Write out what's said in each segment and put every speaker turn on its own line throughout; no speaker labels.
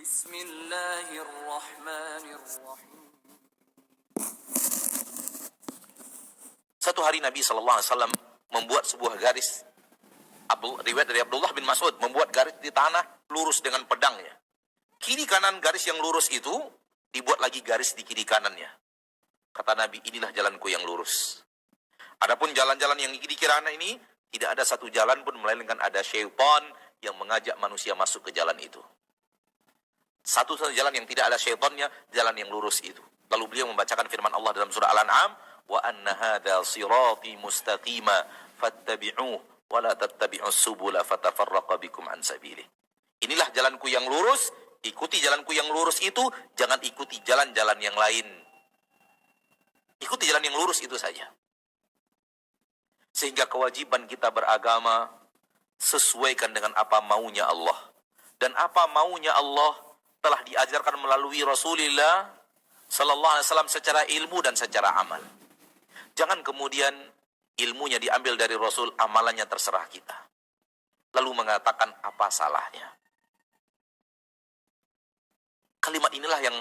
Bismillahirrahmanirrahim.
Satu hari Nabi SAW membuat sebuah garis. Riwayat dari Abdullah bin Mas'ud, membuat garis di tanah lurus dengan pedangnya. Kiri kanan garis yang lurus itu dibuat lagi garis di kiri kanannya. Kata Nabi, inilah jalanku yang lurus. Adapun jalan-jalan yang di kiri kanan ini, tidak ada satu jalan pun melainkan ada syaitan yang mengajak manusia masuk ke jalan itu. Satu-satu jalan yang tidak ada syaitannya, jalan yang lurus itu. Lalu beliau membacakan firman Allah dalam surah Al-An'am, wa anna hadza sirati mustaqima fattabi'uhu wa la tattabi'us subula fatafarraqa bikum an sabilihi. Inilah jalanku yang lurus, ikuti jalanku yang lurus itu, jangan ikuti jalan-jalan yang lain. Ikuti jalan yang lurus itu saja. Sehingga kewajiban kita beragama sesuaikan dengan apa maunya Allah. Dan apa maunya Allah telah diajarkan melalui Rasulullah sallallahu alaihi wasallam secara ilmu dan secara amal. Jangan kemudian ilmunya diambil dari Rasul, amalannya terserah kita. Lalu mengatakan apa salahnya. Kalimat inilah yang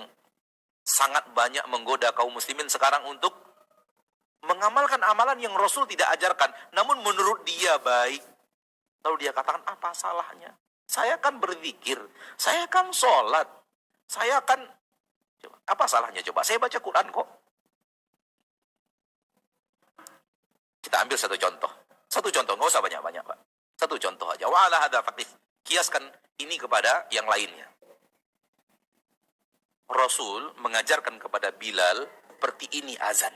sangat banyak menggoda kaum muslimin sekarang untuk mengamalkan amalan yang Rasul tidak ajarkan. Namun menurut dia baik. Lalu dia katakan apa salahnya. Saya kan berzikir, saya kan sholat, saya kan... Coba, apa salahnya coba? Saya baca Quran kok. Kita ambil satu contoh. Satu contoh, nggak usah banyak-banyak, Pak. Satu contoh aja. Wa ala hadza faqih. Kiaskan ini kepada yang lainnya. Rasul mengajarkan kepada Bilal seperti ini azan.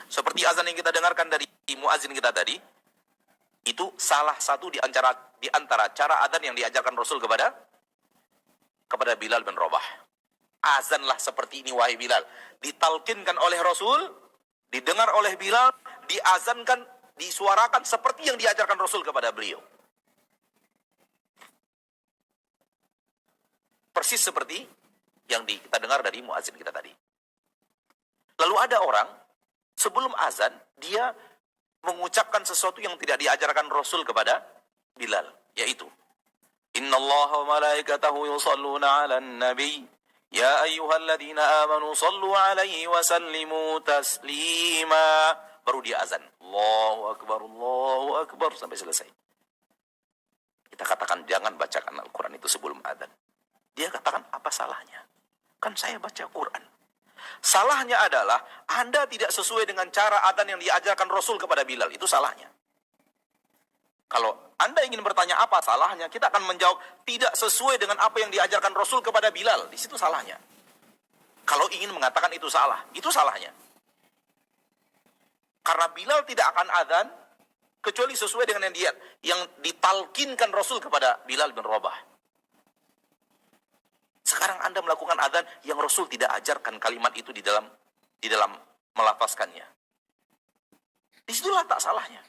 Seperti azan yang kita dengarkan dari muazin kita tadi, itu salah satu di antara cara azan yang diajarkan Rasul kepada Bilal bin Rabah. Azanlah seperti ini wahai Bilal. Ditalkinkan oleh Rasul, didengar oleh Bilal, diazankan, disuarakan seperti yang diajarkan Rasul kepada beliau. Persis seperti yang kita dengar dari muazin kita tadi. Lalu ada orang, sebelum azan, dia mengucapkan sesuatu yang tidak diajarkan Rasul kepada Bilal, yaitu innallaha wa malaikatahu yusalluna 'alan nabi ya ayyuhalladzina amanu sallu 'alaihi wa sallimu taslima. Baru dia azan, Allahu akbar sampai selesai. Kita katakan jangan bacakan Al-Quran itu sebelum azan. Dia katakan apa salahnya? Kan saya baca Quran. Salahnya adalah Anda tidak sesuai dengan cara adzan yang diajarkan Rasul kepada Bilal. Itu salahnya. Kalau Anda ingin bertanya apa salahnya, kita akan menjawab tidak sesuai dengan apa yang diajarkan Rasul kepada Bilal. Di situ salahnya. Kalau ingin mengatakan itu salah, itu salahnya. Karena Bilal tidak akan adzan kecuali sesuai dengan yang ditalkinkan Rasul kepada Bilal bin Rabah. Sekarang Anda melakukan adzan yang Rasul tidak ajarkan kalimat itu di dalam melafazkannya. Disitulah tak salahnya.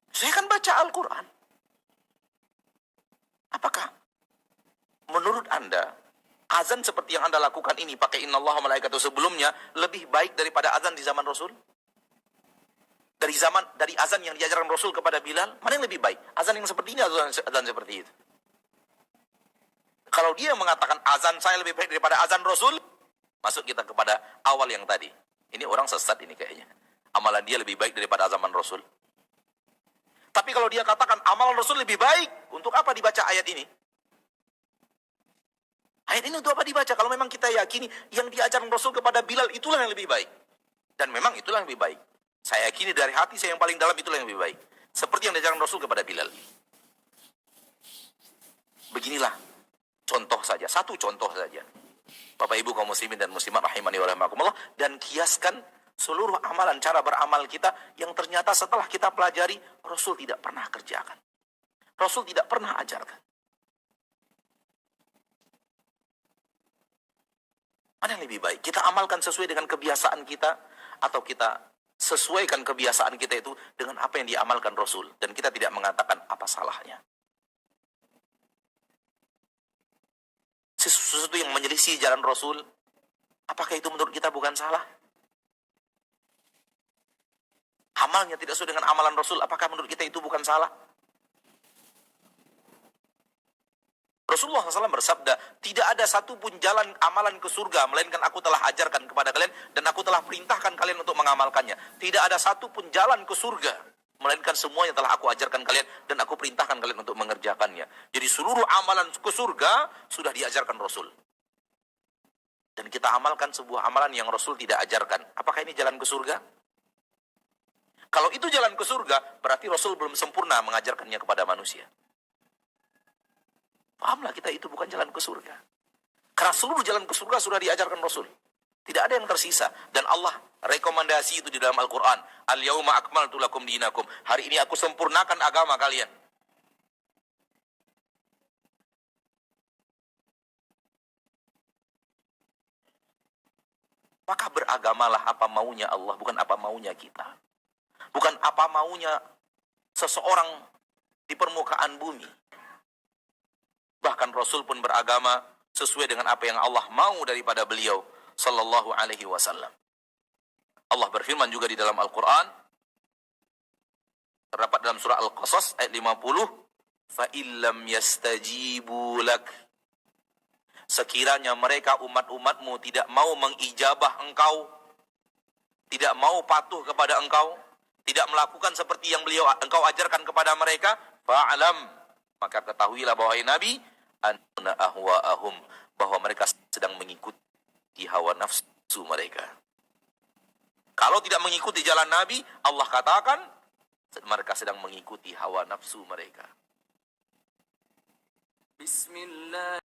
Saya kan baca Al-Quran. Apakah menurut Anda azan seperti yang Anda lakukan ini pakai innallaha malaikatahu sebelumnya lebih baik daripada azan di zaman Rasul? Dari azan yang diajarkan Rasul kepada Bilal, mana yang lebih baik? Azan yang seperti ini atau azan seperti itu? Kalau dia mengatakan azan saya lebih baik daripada azan Rasul, masuk kita kepada awal yang tadi. Ini orang sesat ini kayaknya. Amalan dia lebih baik daripada zaman Rasul. Tapi kalau dia katakan amalan Rasul lebih baik, untuk apa dibaca ayat ini? Ayat ini untuk apa dibaca? Kalau memang kita yakini yang diajarkan Rasul kepada Bilal itulah yang lebih baik. Dan memang itulah yang lebih baik. Saya yakini dari hati saya yang paling dalam itulah yang lebih baik. Seperti yang diajarkan Rasul kepada Bilal. Beginilah. Contoh saja, satu contoh saja. Bapak Ibu kaum muslimin dan muslimat rahimani wa rahimakumullah, dan kiaskan seluruh amalan cara beramal kita yang ternyata setelah kita pelajari Rasul tidak pernah kerjakan. Rasul tidak pernah ajarkan. Mana yang lebih baik? Kita amalkan sesuai dengan kebiasaan kita atau kita sesuaikan kebiasaan kita itu dengan apa yang diamalkan Rasul dan kita tidak mengatakan apa salahnya. Sesuatu yang menyelisih jalan Rasul, apakah itu menurut kita bukan salah? Amalnya tidak sesuai dengan amalan Rasul, apakah menurut kita itu bukan salah? Rasulullah SAW bersabda, tidak ada satupun jalan amalan ke surga, melainkan aku telah ajarkan kepada kalian, dan aku telah perintahkan kalian untuk mengamalkannya. Tidak ada satupun jalan ke surga, melainkan semuanya telah aku ajarkan kalian, dan aku perintahkan kalian untuk mengerjakannya. Jadi seluruh amalan ke surga, sudah diajarkan Rasul. Dan kita amalkan sebuah amalan yang Rasul tidak ajarkan. Apakah ini jalan ke surga? Kalau itu jalan ke surga, berarti Rasul belum sempurna mengajarkannya kepada manusia. Pahamlah kita itu bukan jalan ke surga. Karena seluruh jalan ke surga sudah diajarkan Rasul. Tidak ada yang tersisa. Dan Allah rekomendasi itu di dalam Al-Quran. Al-yawma akmaltu lakum dinakum. Hari ini aku sempurnakan agama kalian. Maka beragamalah apa maunya Allah, bukan apa maunya kita. Bukan apa maunya seseorang di permukaan bumi. Bahkan Rasul pun beragama sesuai dengan apa yang Allah mau daripada beliau sallallahu alaihi wasallam. Allah berfirman juga di dalam Al-Quran, terdapat dalam surah Al-Qasas ayat 50, fa illam yastajibu lak, sekiranya mereka umat-umatmu tidak mau mengijabah engkau, tidak mau patuh kepada engkau, tidak melakukan seperti yang engkau ajarkan kepada mereka, fa'alam, maka ketahuilah bahwa Nabi, anna ahwa'ahum, bahwa mereka sedang mengikuti hawa nafsu mereka. Kalau tidak mengikuti jalan Nabi, Allah katakan mereka sedang mengikuti hawa nafsu mereka. Bismillah.